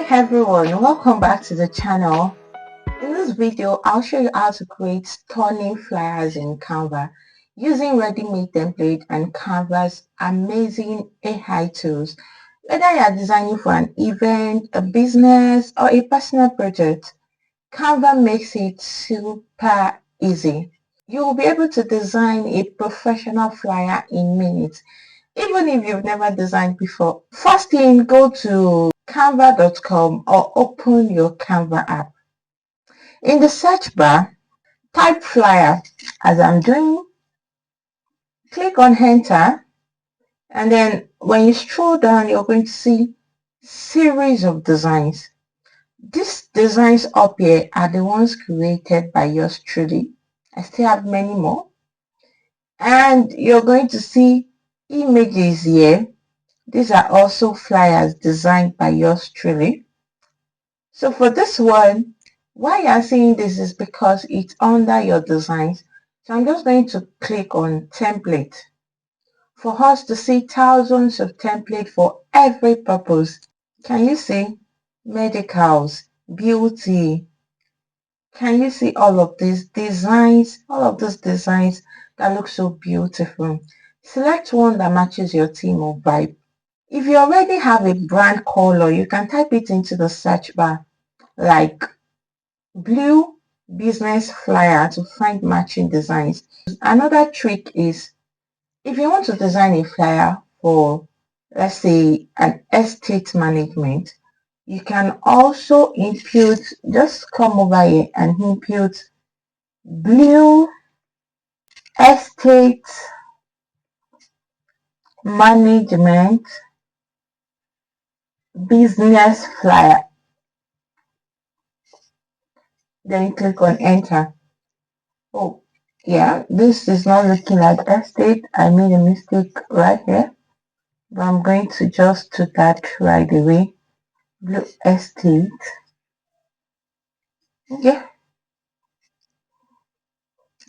Everyone, welcome back to the channel. In this video, I'll show you how to create stunning flyers in Canva using ready-made template and Canva's amazing AI tools. Whether you are designing for an event, a business, or a personal project, Canva makes it super easy. You will be able to design a professional flyer in minutes, even if you've never designed before. First thing, go to canva.com or open your Canva app. In the search bar, type flyer as I'm doing, click on enter, and then when you scroll down, you're going to see series of designs. These designs up here are the ones created by yours truly. I still have many more. And you're going to see images here. These are also flyers designed by yours truly. So for this one, why you are seeing this is because it's under your designs. So I'm just going to click on template for us to see thousands of templates for every purpose. Can you see medicals, beauty? Can you see all of these designs, that look so beautiful? Select one that matches your theme or vibe. If you already have a brand color, you can type it into the search bar like blue business flyer to find matching designs. Another trick is if you want to design a flyer for, let's say, an estate management, you can also input, just come over here and input blue estate management business flyer. Then click on enter. Oh, yeah, this is not looking like estate. I made a mistake right here, but I'm going to just do that right away. Blue estate. Okay.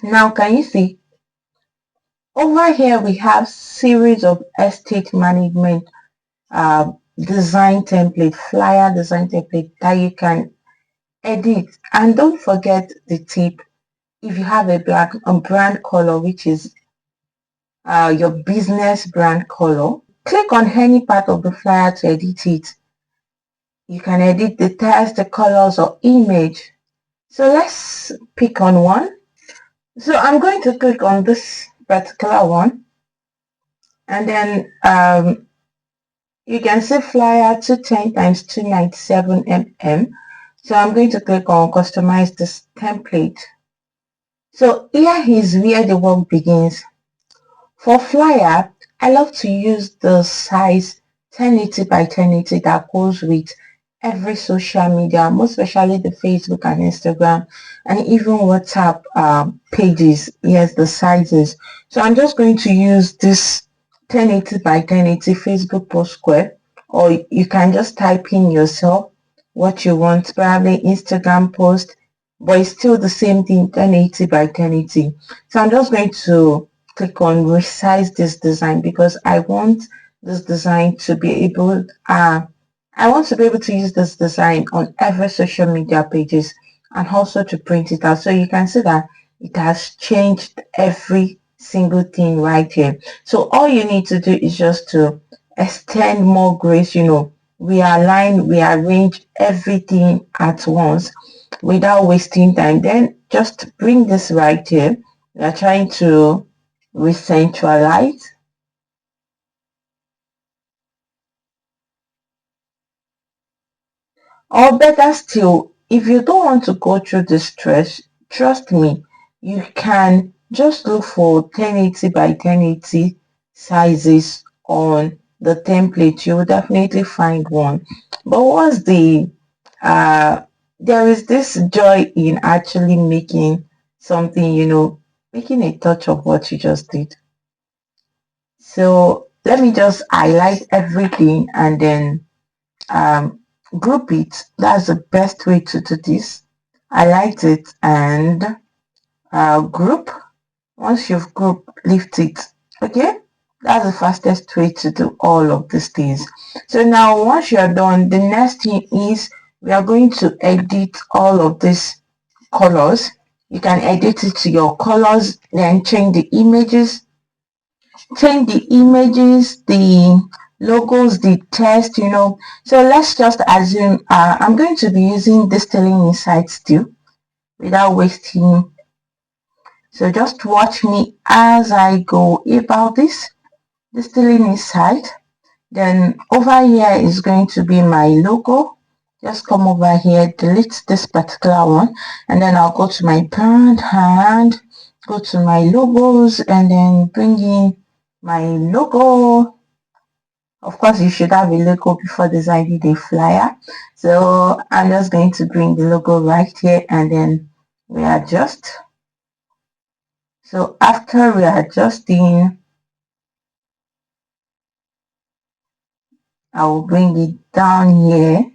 Now, can you see? Over here, we have series of estate management design template, flyer design template that you can edit. And don't forget the tip. If you have a brand color, which is your business brand color, click on any part of the flyer to edit it. You can edit the text, the colors, or image. So let's pick on one. So I'm going to click on this particular one, and then you can see flyer 210 times 297 mm. So I'm going to click on customize this template. So here is where the work begins. For flyer, I love to use the size 1080 by 1080 that goes with every social media, most especially the Facebook and Instagram, and even WhatsApp pages. Yes, the sizes. So I'm just going to use this 1080 by 1080 Facebook post square, or you can just type in yourself what you want, probably Instagram post, but it's still the same thing, 1080 by 1080. So I'm just going to click on resize this design because I want this design to be able to use this design on every social media pages and also to print it out. So you can see that it has changed every single thing right here. So all you need to do is just to extend more grace, realign, rearrange everything at once without wasting time. Then just bring this right here. We are trying to recentralize. Or better still, if you don't want to go through the stress, trust me, you can just look for 1080 by 1080 sizes on the template. You will definitely find one. But what's there is this joy in actually making something, making a touch of what you just did. So let me just highlight everything and then group it. That's the best way to do this. Highlight it and group. Once you've grouped, lift it. Okay, That's the fastest way to do all of these things. So now once you're done, the next thing is we are going to edit all of these colors. You can edit it to your colors, then change the images, the logos, the text, So let's just assume I'm going to be using Distilling Insights still without wasting. So just watch me as I go about this. Distilling Insight. Then over here is going to be my logo. Just come over here, delete this particular one, and then I'll go to my brand and go to my logos and then bring in my logo. Of course, you should have a logo before designing the flyer. So I'm just going to bring the logo right here and then we adjust. So after we are adjusting, I will bring it down here,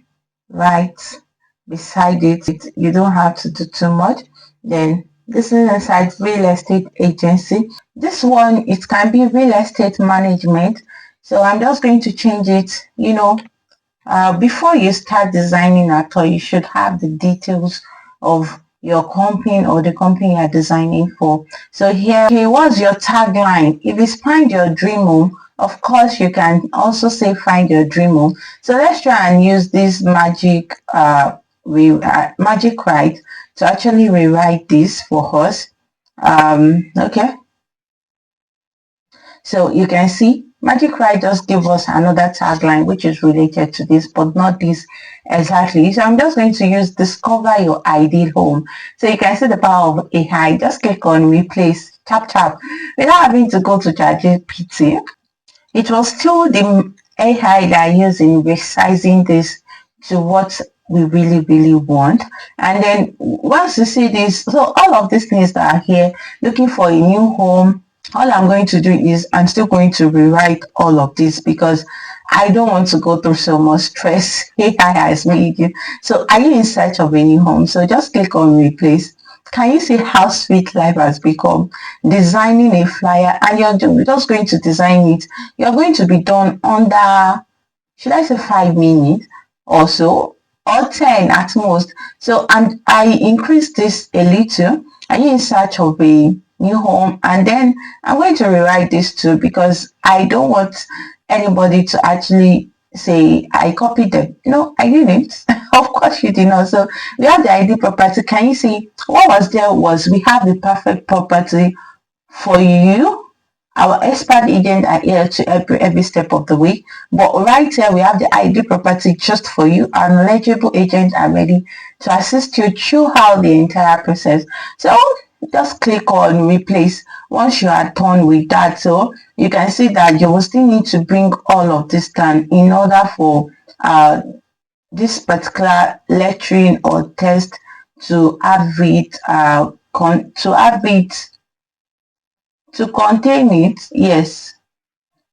right beside it. You don't have to do too much. Then this is inside real estate agency. This one, it can be real estate management. So I'm just going to change it, before you start designing at all, you should have the details of your company or the company you're designing for. So here, okay, what's your tagline? If it's find your dream home, of course you can also say find your dream home. So let's try and use this magic write to actually rewrite this for us. Okay. So you can see Magic Write just give us another tagline which is related to this, but not this exactly. So I'm just going to use discover your ideal home. So you can see the power of AI. Just click on replace, tap, without having to go to ChatGPT. It was still the AI that I use in resizing this to what we really want. And then once you see this, so all of these things that are here, looking for a new home, all I'm going to do is I'm still going to rewrite all of this because I don't want to go through so much stress AI has made you. So are you in search of a new home? So just click on replace. Can you see how sweet life has become? Designing a flyer and you're just going to design it. You're going to be done under, should I say 5 minutes or so, or 10 at most. So I increased this a little. Are you in search of a new home? And then I'm going to rewrite this too because I don't want anybody to actually say I copied them. No, I didn't. Of course you did not. So we have the ID property. Can you see what was there was we have the perfect property for you. Our expert agent are here to help you every step of the way. But right here, we have the ID property just for you. Our knowledgeable agents are ready to assist you throughout the entire process. So just click on replace once you are done with that. So you can see that you will still need to bring all of this down in order for this particular lettering or text to have it to contain it. Yes,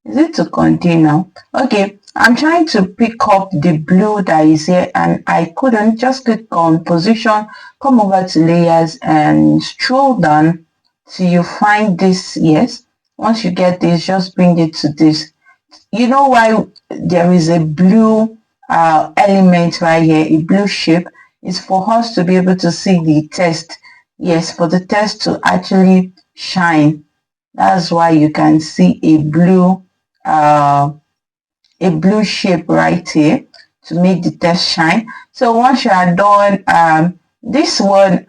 is it to contain now? Okay, I'm trying to pick up the blue that is here and I couldn't. Just click on position, come over to layers and scroll down till you find this. Yes, once you get this, just bring it to this. You know why there is a blue element right here, a blue shape, is for us to be able to see the text. Yes, for the text to actually shine. That's why you can see a blue shape right here to make the text shine. So once you are done, this one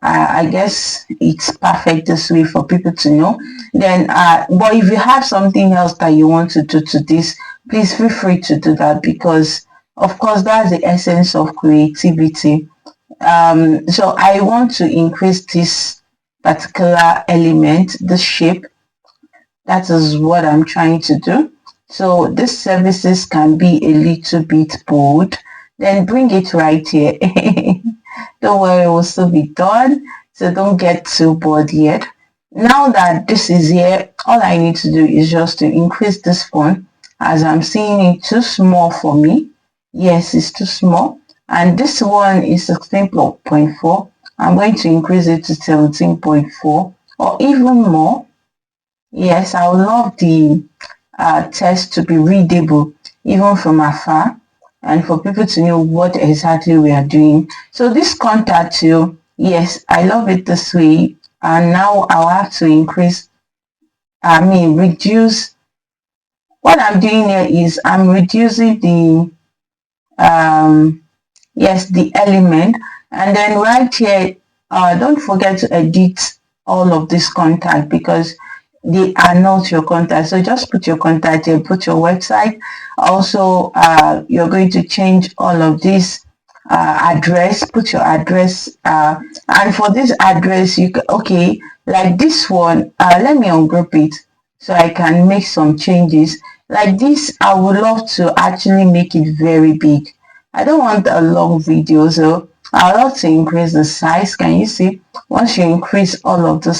I guess it's perfect this way for people to know. Then but if you have something else that you want to do to this, please feel free to do that because of course that's the essence of creativity. So I want to increase this particular element, this shape. That is what I'm trying to do. So these services can be a little bit bold. Then bring it right here. Don't worry, it will still be done. So don't get too bored yet. Now that this is here, all I need to do is just to increase this font as I'm seeing it too small for me. Yes, it's too small. And this one is 16.4. I'm going to increase it to 17.4 or even more. Yes, I would love the text to be readable even from afar and for people to know what exactly we are doing. So this contact you, yes, I love it this way. And now I'll have to reduce. What I'm doing here is I'm reducing the yes, the element, and then right here, don't forget to edit all of this contact because they are not your contact. So just put your contact here, put your website. Also, you're going to change all of this address, put your address, and for this address, you can, okay, like this one, let me ungroup it so I can make some changes. Like this, I would love to actually make it very big. I don't want a long video, so I love to increase the size. Can you see? Once you increase all of the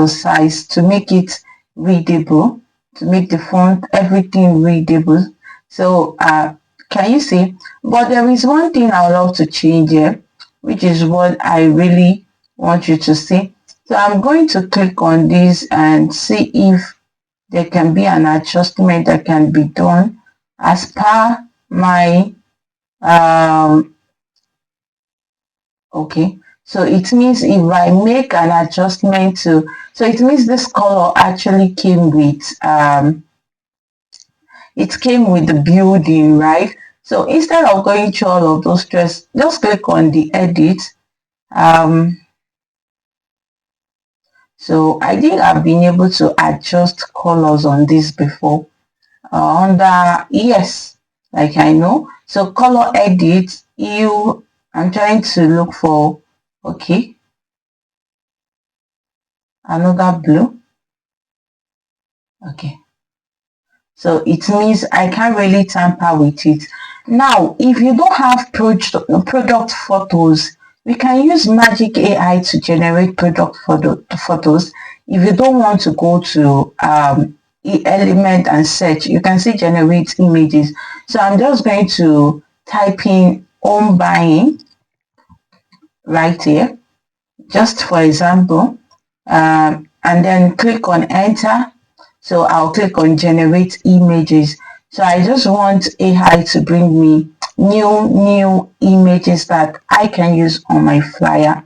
size to make it readable, to make the font, everything readable. So, can you see? But there is one thing I would love to change here, which is what I really want you to see. So I'm going to click on this and see if there can be an adjustment that can be done as per my okay. So it means if I make an adjustment to, so it means this color actually came with it came with the building, right? So instead of going through all of those stress, just click on the edit. um so I think I've been able to adjust colors on this before, under yes, like I know. So color edit, you, I'm trying to look for, okay, another blue. Okay, so it means I can't really tamper with it. Now if you don't have product photos, we can use Magic AI to generate photos. If you don't want to go to element and search, you can see generate images. So I'm just going to type in home buying right here, just for example, and then click on enter. So I'll click on generate images. So I just want AI to bring me new images that I can use on my flyer.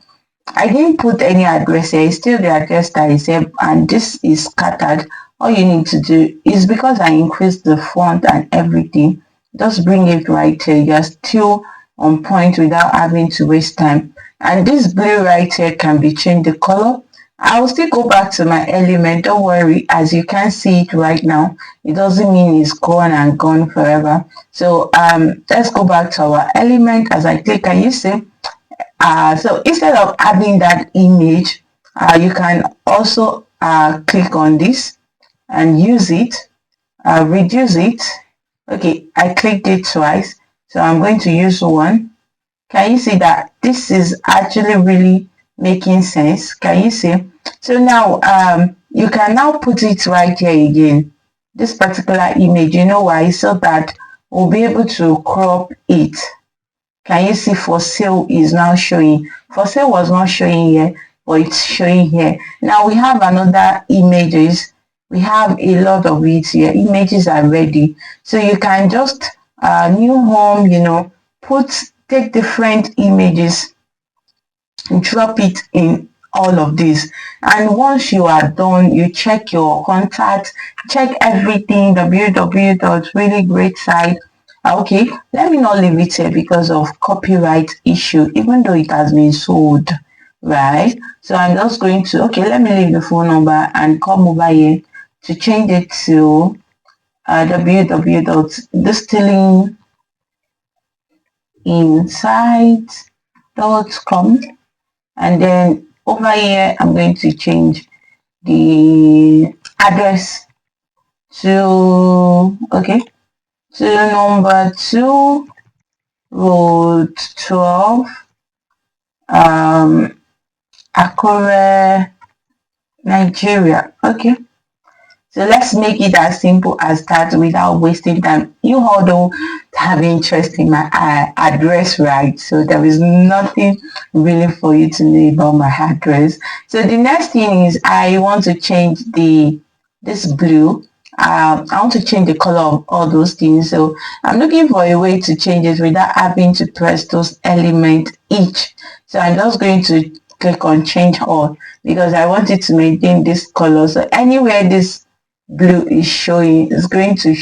I didn't put any address here. It's still the address that is here, and this is scattered. All you need to do is, because I increased the font and everything, just bring it right here. You're still on point without having to waste time. And this blue right here can be changed the color. I will still go back to my element. Don't worry, as you can see it right now, it doesn't mean it's gone and gone forever. So let's go back to our element. As I click, can you see? So instead of adding that image, you can also click on this and use it, reduce it. Okay, I clicked it twice, so I'm going to use one. Can you see that this is actually really making sense? Can you see? So now you can now put it right here again, this particular image. You know why? So that we'll be able to crop it. Can you see for sale is now showing? For sale was not showing here, but it's showing here. Now we have another images. We have a lot of it here. Images are ready. So you can just new home, you know, take different images, drop it in all of this, and once you are done, you check your contact, check everything, www.reallyGreatSite. Okay, let me not leave it here because of copyright issue, even though it has been sold, right? So I'm just going to, okay, let me leave the phone number and come over here to change it to www.distillinginsights.com. And then over here I'm going to change the address to, okay, to number 2 road 12, Akure, Nigeria. Okay, So let's make it as simple as that without wasting time. You all don't have interest in my address, right? So there is nothing really for you to know about my address. So the next thing is I want to change this blue. I want to change the color of all those things. So I'm looking for a way to change it without having to press those elements each. So I'm just going to click on change all because I want it to maintain this color. So anywhere this blue is showing is going to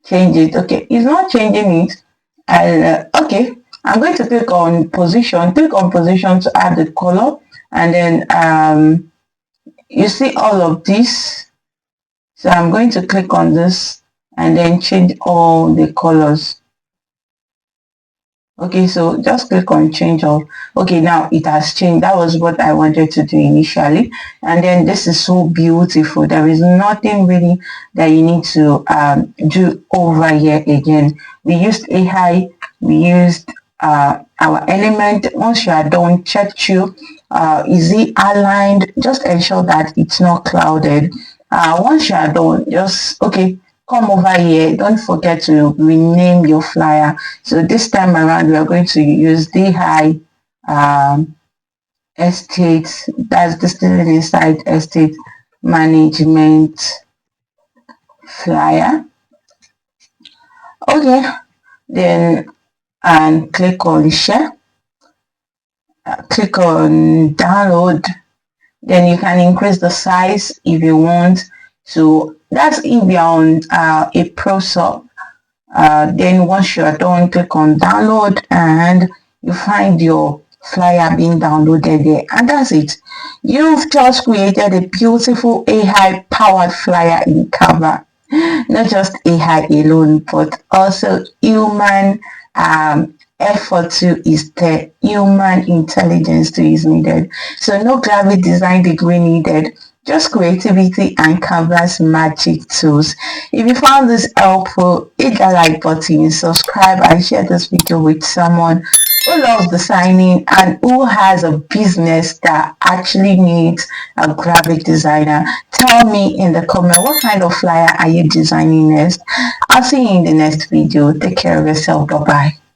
change it. Okay, it's not changing it. Okay, I'm going to click on position to add the color, and then you see all of this. So I'm going to click on this and then change all the colors. Okay, so just click on change all. Okay, now it has changed. That was what I wanted to do initially, and then this is so beautiful. There is nothing really that you need to do over here again. We used AI, we used our element. Once you are done, check through, is it aligned? Just ensure that it's not clouded. Once you are done, just okay, come over here. Don't forget to rename your flyer. So this time around, we are going to use the high estate. That's the still inside estate management flyer. Okay, then and click on share. Click on download. Then you can increase the size if you want. So that's if you're on a pro sub. Then once you're done, click on download and you find your flyer being downloaded there, and that's it. You've just created a beautiful AI powered flyer in Canva. Not just AI alone, but also human effort too is there. Human intelligence too is needed. So no graphic design degree needed. Just creativity and Canvas magic tools. If you found this helpful, hit that like button, subscribe, and share this video with someone who loves designing and who has a business that actually needs a graphic designer. Tell me in the comment what kind of flyer are you designing next. I'll see you in the next video. Take care of yourself. Bye bye.